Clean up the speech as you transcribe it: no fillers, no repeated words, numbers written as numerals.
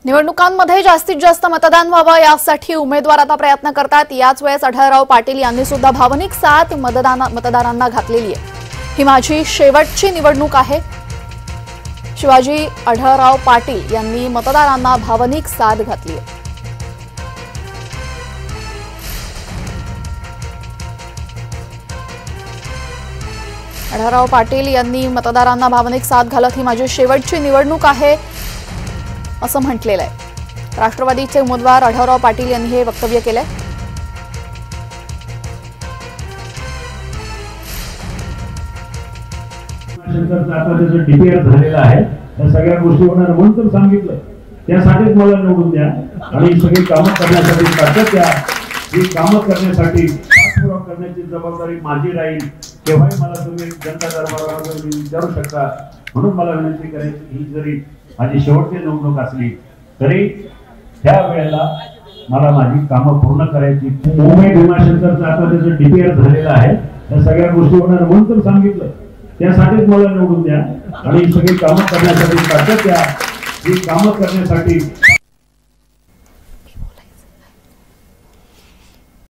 निवडणुकांमध्ये जास्तीत जास्त मतदान व्हावं यासाठी उमेदवार आता प्रयत्न करतात। याच वेळेस आढळराव पाटील यांनी सुद्धा भावनिक साथ मतदारांना घातलेली आहे। ही माझी शेवटची निवडणूक आहे। शिवाजी आढळराव पाटील यांनी मतदारांना भावनिक साथ घातली आहे। आढळराव पाटील यांनी मतदारांना भावनिक साथ घालत ही माझी शेवटची निवडणूक आहे असं म्हटलेलं आहे। राष्ट्रवादीचे उमेदवार आढळराव पाटील यांनी हे वक्तव्य केलंय। डीपीआर झालेला आहे, त्या सगळ्या गोष्टी होणार म्हणून तर सांगितलं। त्यासाठीच मला निवडून द्या आणि सगळी कामं करण्यासाठी ताकद द्या। ही कामं करण्यासाठी पाठपुरावा करण्याची जबाबदारी माझी राहील। केव्हाही मला तुम्ही जनता दरबारावर विचारू शकता, म्हणून मला विनंती करायची ही जरी माझी शेवटची निवडणूक असली तरी त्या वेळेला मला माझी कामं पूर्ण करायची। मुंबई भीमाशंकरचं आता त्याचं डीपीआर झालेलं आहे, त्या सगळ्या गोष्टी होणार म्हणून तर सांगितलं। त्यासाठीच मला निवडून द्या आणि सगळी कामं करण्यासाठी ताकद द्या। ही कामं करण्यासाठी